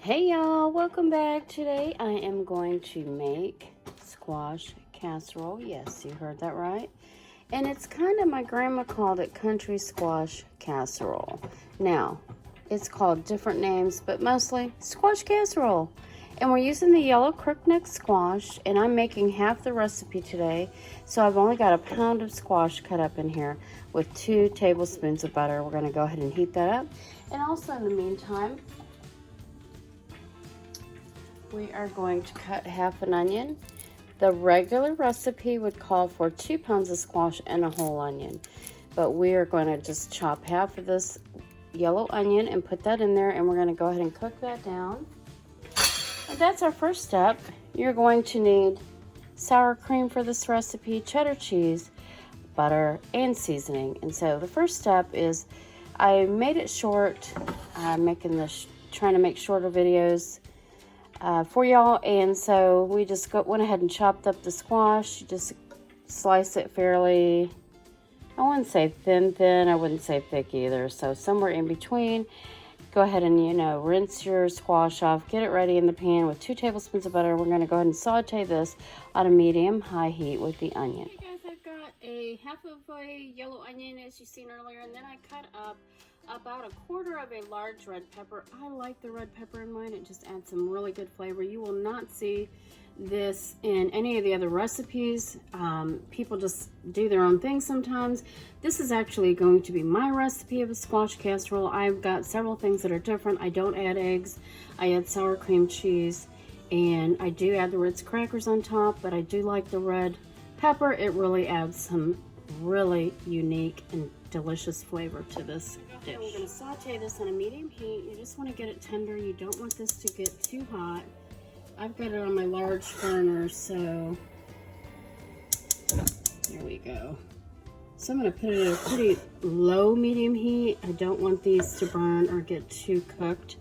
Hey y'all, welcome back. Today I am going to make squash casserole. Yes, you heard that right. And it's kind of, my grandma called it country squash casserole. Now, it's called different names, but mostly squash casserole. And we're using the yellow crookneck squash, and I'm making half the recipe today. So I've only got a pound of squash cut up in here with 2 tablespoons of butter. We're going to go ahead and heat that up. And also in the meantime, we are going to cut half an onion. The regular recipe would call for 2 pounds of squash and a whole onion, but we are going to just chop half of this yellow onion and put that in there, and we're going to go ahead and cook that down. And that's our first step. You're going to need sour cream for this recipe, cheddar cheese, butter, and seasoning. And so the first step is, I made it short. I'm trying to make shorter videos for y'all, and so we just went ahead and chopped up the squash. Just slice it fairly, I wouldn't say thin, I wouldn't say thick either, so somewhere in between. Go ahead and, rinse your squash off, get it ready in the pan with 2 tablespoons of butter. We're going to go ahead and saute this on a medium-high heat with the onion. Hey guys, I've got a half of a yellow onion, as you seen earlier, and then I cut up about 1/4 of a large red pepper. I like the red pepper in mine. It just adds some really good flavor. You will not see this in any of the other recipes. People just do their own thing sometimes. This is actually going to be my recipe of a squash casserole. I've got several things that are different. I don't add eggs. I add sour cream cheese, and I do add the Ritz crackers on top, but I do like the red pepper. It really adds some really unique and delicious flavor to this dish. We're going to saute this on a medium heat. You just want to get it tender. You don't want this to get too hot. I've got it on my large burner, so there we go. So I'm going to put it at a pretty low medium heat. I don't want these to burn or get too cooked.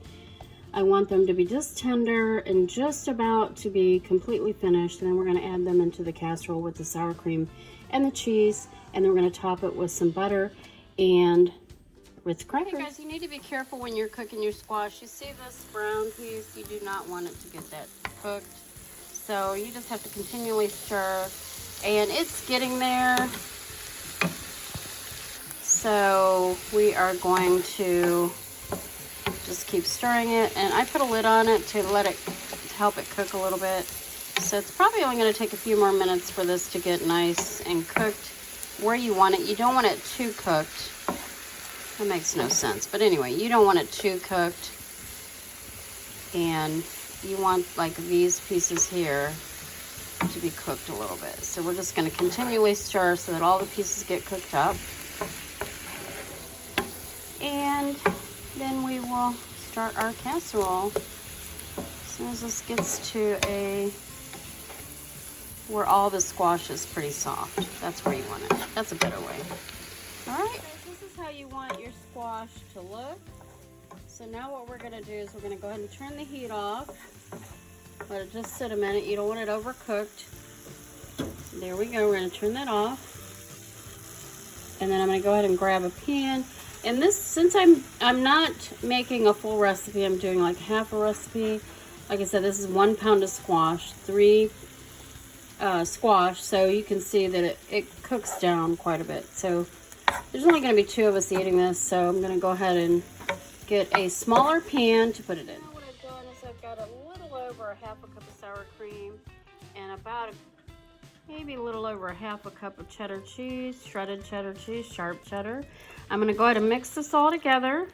I want them to be just tender and just about to be completely finished. And then we're going to add them into the casserole with the sour cream and the cheese. And then we're going to top it with some butter and Ritz crackers. Hey guys, you need to be careful when you're cooking your squash. You see this brown piece? You do not want it to get that cooked. So you just have to continually stir. And it's getting there. So we are going to just keep stirring it. And I put a lid on it to help it cook a little bit. So it's probably only going to take a few more minutes for this to get nice and cooked where you want it. You don't want it too cooked. That makes no sense. But anyway, you don't want it too cooked. And you want like these pieces here to be cooked a little bit. So we're just going to continually stir so that all the pieces get cooked up. And then we will start our casserole. As soon as this gets to where all the squash is pretty soft. That's where you want it. That's a better way. All right. This is how you want your squash to look. So now what we're going to do is we're going to go ahead and turn the heat off. Let it just sit a minute. You don't want it overcooked. There we go. We're going to turn that off. And then I'm going to go ahead and grab a pan. And this, since I'm not making a full recipe, I'm doing like half a recipe. Like I said, this is 1 pound of squash, 3 squash, so you can see that it cooks down quite a bit. So there's only going to be 2 of us eating this, so I'm going to go ahead and get a smaller pan to put it in. Now what I've done is I've got a little over 1/2 cup of sour cream and about maybe a little over 1/2 cup of cheddar cheese, shredded cheddar cheese, sharp cheddar. I'm going to go ahead and mix this all together.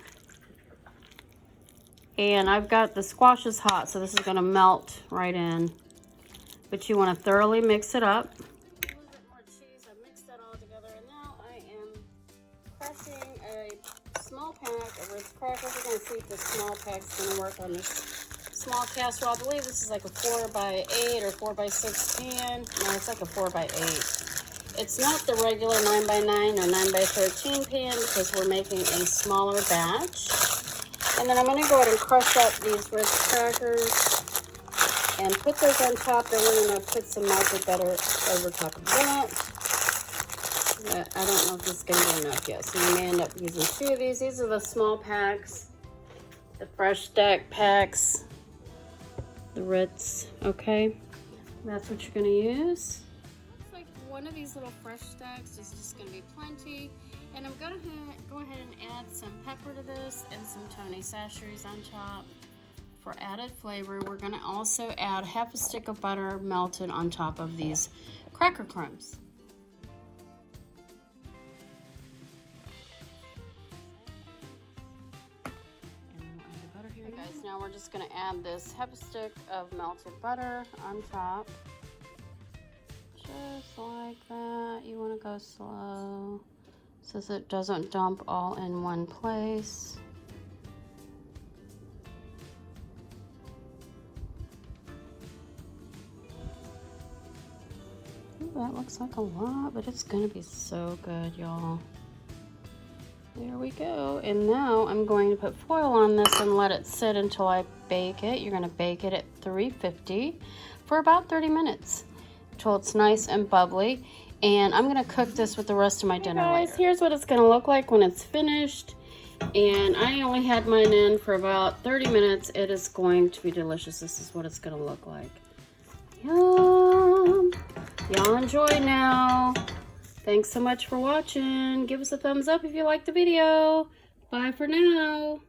And I've got the squash is hot, so this is going to melt right in. But you want to thoroughly mix it up. A little bit more cheese. I mixed that all together, and now I am crushing a small pack of Ritz crackers. We're going to see if the small pack's going to work on this small casserole. I believe this is like a 4x8 or 4x6 pan. No, it's like a 4x8. It's not the regular 9x9 or 9x13 pan because we're making a smaller batch. And then I'm going to go ahead and crush up these Ritz crackers and put those on top. Then we're going to put some melted butter over top of that. I don't know if this is going to be enough yet, so we may end up using 2 of these. These are the small packs, the fresh stack packs. the Ritz, okay? That's what you're gonna use. Looks like one of these little fresh stacks is just gonna be plenty. And I'm gonna go ahead and add some pepper to this and some Tony Chachere's on top for added flavor. We're gonna also add half a stick of butter melted on top of these cracker crumbs. Okay guys, now we're just gonna add this half a stick of melted butter on top. Just like that. You wanna go slow so it doesn't dump all in one place. Ooh, that looks like a lot, but it's gonna be so good, y'all. There we go. And now I'm going to put foil on this and let it sit until I bake it. You're gonna bake it at 350 for about 30 minutes until it's nice and bubbly. And I'm gonna cook this with the rest of my dinner later. Here's what it's gonna look like when it's finished. And I only had mine in for about 30 minutes. It is going to be delicious. This is what it's gonna look like. Yum! Y'all enjoy now. Thanks so much for watching. Give us a thumbs up if you liked the video. Bye for now.